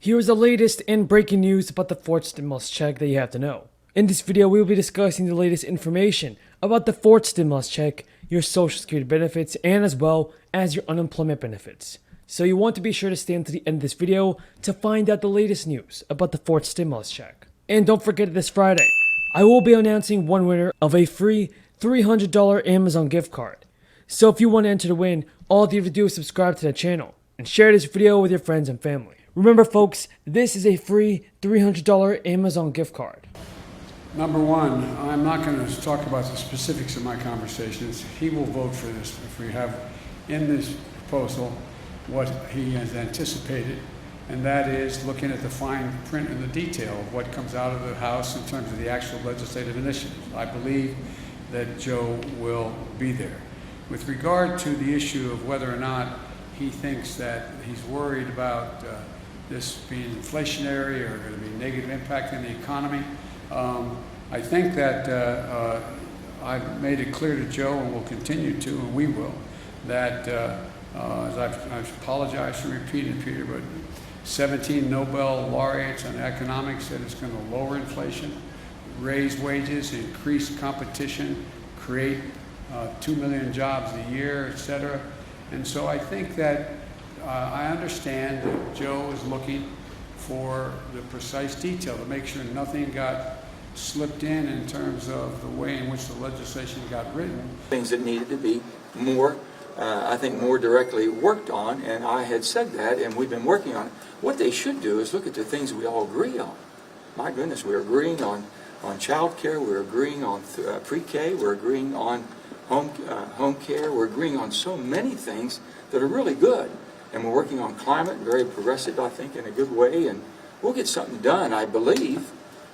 Here is the latest and breaking news about the fourth stimulus check that you have to know. In this video, we will be discussing the latest information about the fourth stimulus check, your social security benefits, and as well as your unemployment benefits. So you want to be sure to stay until the end of this video to find out the latest news about the fourth stimulus check. And don't forget that this Friday, I will be announcing one winner of a free $300 Amazon gift card. So if you want to enter to win, all you have to do is subscribe to the channel and share this video with your friends and family. Remember folks, this is a free $300 Amazon gift card. Number one, I'm not going to talk about the specifics of my conversations. He will vote for this if we have in this proposal what he has anticipated, and that is looking at the fine print and the detail of what comes out of the House in terms of the actual legislative initiatives. I believe that Joe will be there. With regard to the issue of whether or not he thinks that he's worried about this being inflationary or going to be a negative impact on the economy, I think that I've made it clear to Joe, and will continue to, and we will, that as I've apologized for repeating, Peter, but 17 Nobel laureates on economics said it's going to lower inflation, raise wages, increase competition, create 2 million jobs a year, etc. And so I think that I understand that Joe is looking for the precise detail to make sure nothing got slipped in terms of the way in which the legislation got written. Things that needed to be more, I think, more directly worked on, and I had said that, and we've been working on it. What they should do is look at the things we all agree on. My goodness, we're agreeing on child care, we're agreeing on pre-K, we're agreeing on home care, we're agreeing on so many things that are really good. And we're working on climate, very progressive, I think, in a good way, and we'll get something done, I believe.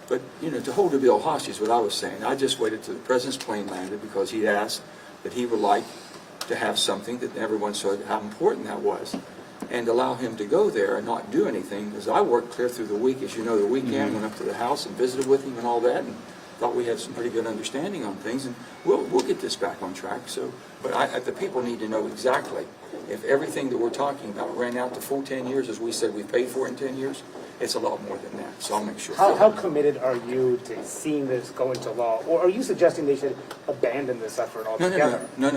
But, you know, to hold the bill hostage is what I was saying. I just waited till the President's plane landed because he asked that he would like to have something that everyone saw how important that was, and allow him to go there and not do anything. Because I worked clear through the week, as you know, the weekend, went up to the house and visited with him and all that, and thought we had some pretty good understanding on things, and we'll get this back on track. So, but the people need to know exactly if everything that we're talking about ran out to full 10 years, as we said we paid for it in 10 years, it's a lot more than that. So I'll make sure. How committed are you to seeing this go into law, or are you suggesting they should abandon this effort altogether? No.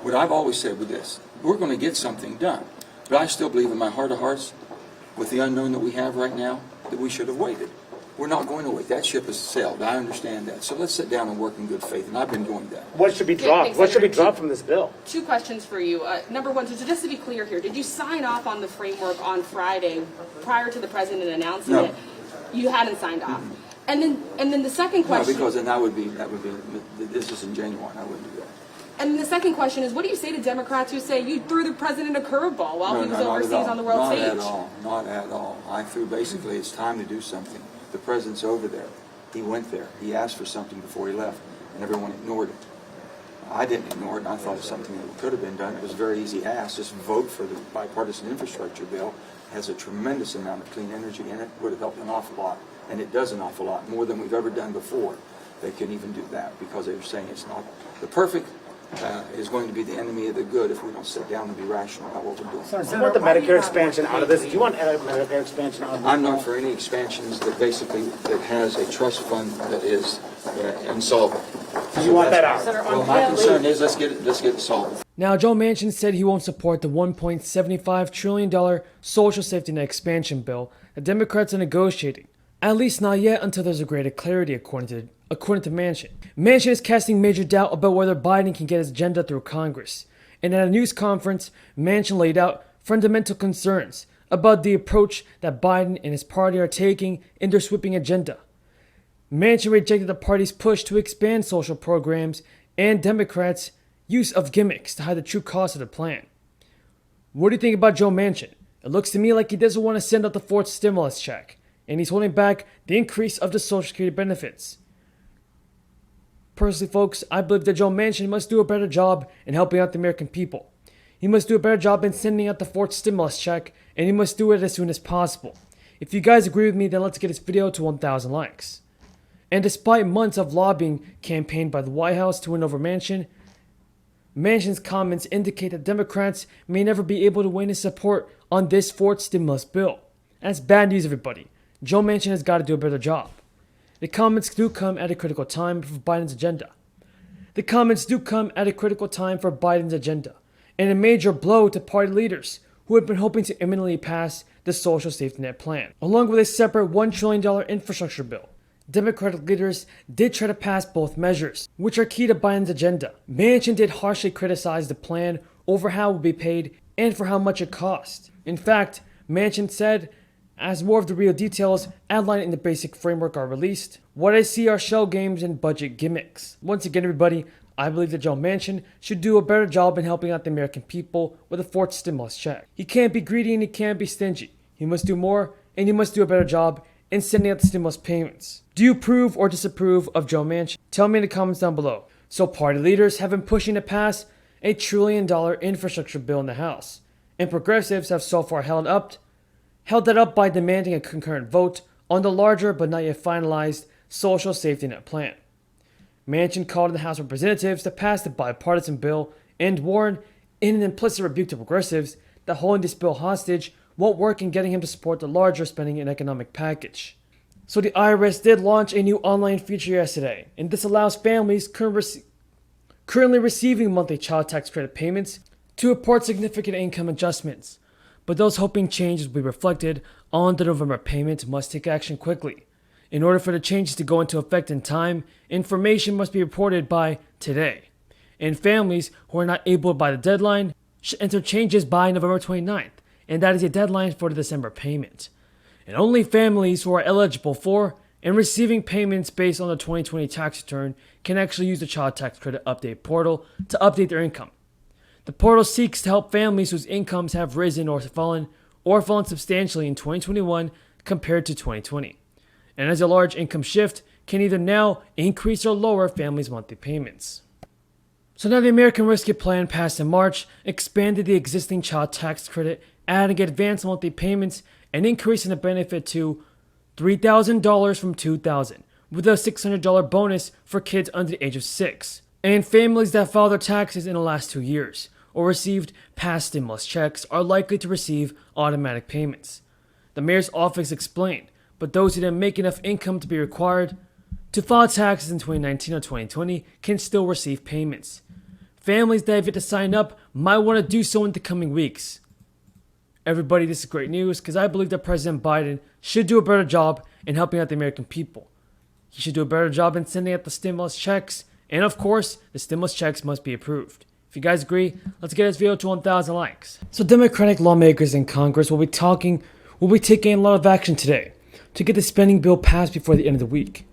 What I've always said with this, we're going to get something done, but I still believe in my heart of hearts, with the unknown that we have right now, that we should have waited. We're not going to wait. That ship has sailed. I understand that. So let's sit down and work in good faith, and I've been doing that. What should be dropped? What should be dropped from this bill? Two questions for you. Number one, so just to be clear here, did you sign off on the framework on Friday prior to the president announcing it? You hadn't signed off. And then the second question. No, because then that would be this is ingenuine. I wouldn't do that. And the second question is, what do you say to Democrats who say you threw the president a curveball while he was overseas on the world stage? Not at all. I threw basically it's time to do something. The president's over there. He went there. He asked for something before he left, and everyone ignored it. I didn't ignore it, and I thought it was something that could have been done. It was a very easy ask. Just vote for the bipartisan infrastructure bill. It has a tremendous amount of clean energy in it. Would have helped an awful lot, and it does an awful lot, more than we've ever done before. They couldn't even do that because they were saying it's not the perfect. Is going to be the enemy of the good if we don't sit down and be rational about what we're doing. So do you want the Medicare expansion out of this? Do you want Medicare expansion out of this? I'm not for any expansions that basically that has a trust fund that is insolvent. Do you want that out? Well, my concern is let's get it solved. Now, Joe Manchin said he won't support the $1.75 trillion social safety net expansion bill that Democrats are negotiating. At least not yet, until there's a greater clarity, according to Manchin. Manchin is casting major doubt about whether Biden can get his agenda through Congress. And at a news conference, Manchin laid out fundamental concerns about the approach that Biden and his party are taking in their sweeping agenda. Manchin rejected the party's push to expand social programs and Democrats' use of gimmicks to hide the true cost of the plan. What do you think about Joe Manchin? It looks to me like he doesn't want to send out the fourth stimulus check, and he's holding back the increase of the Social Security benefits. Personally, folks, I believe that Joe Manchin must do a better job in helping out the American people. He must do a better job in sending out the fourth stimulus check, and he must do it as soon as possible. If you guys agree with me, then let's get this video to 1,000 likes. And despite months of lobbying campaigned by the White House to win over Manchin, Manchin's comments indicate that Democrats may never be able to win his support on this fourth stimulus bill. That's bad news, everybody. Joe Manchin has got to do a better job. The comments do come at a critical time for Biden's agenda. And a major blow to party leaders who had been hoping to imminently pass the social safety net plan, along with a separate $1 trillion infrastructure bill. Democratic leaders did try to pass both measures, which are key to Biden's agenda. Manchin did harshly criticize the plan over how it would be paid and for how much it cost. In fact, Manchin said, as more of the real details outlined in the basic framework are released, what I see are shell games and budget gimmicks. Once again, everybody, I believe that Joe Manchin should do a better job in helping out the American people with a fourth stimulus check. He can't be greedy and he can't be stingy. He must do more and he must do a better job in sending out the stimulus payments. Do you approve or disapprove of Joe Manchin? Tell me in the comments down below. So party leaders have been pushing to pass a $1 trillion infrastructure bill in the House, and progressives have so far held that up by demanding a concurrent vote on the larger but not yet finalized social safety net plan. Manchin called on the House of Representatives to pass the bipartisan bill and warned, in an implicit rebuke to progressives, that holding this bill hostage won't work in getting him to support the larger spending and economic package. So the IRS did launch a new online feature yesterday, and this allows families currently receiving monthly child tax credit payments to report significant income adjustments. But those hoping changes will be reflected on the November payment must take action quickly. In order for the changes to go into effect in time, information must be reported by today. And families who are not able by the deadline should enter changes by November 29th, and that is a deadline for the December payment. And only families who are eligible for and receiving payments based on the 2020 tax return can actually use the Child Tax Credit Update portal to update their income. The portal seeks to help families whose incomes have risen or fallen substantially in 2021 compared to 2020. And as a large income shift can either now increase or lower families' monthly payments. So now the American Rescue Plan passed in March expanded the existing child tax credit, adding advanced monthly payments and increasing the benefit to $3,000 from $2,000, with a $600 bonus for kids under the age of 6. And families that filed their taxes in the last 2 years or received past stimulus checks are likely to receive automatic payments. The mayor's office explained, but those who didn't make enough income to be required to file taxes in 2019 or 2020 can still receive payments. Families that have yet to sign up might want to do so in the coming weeks. Everybody, this is great news because I believe that President Biden should do a better job in helping out the American people. He should do a better job in sending out the stimulus checks, and of course, the stimulus checks must be approved. If you guys agree, let's get this video to 1,000 likes. So Democratic lawmakers in Congress will be taking a lot of action today to get the spending bill passed before the end of the week.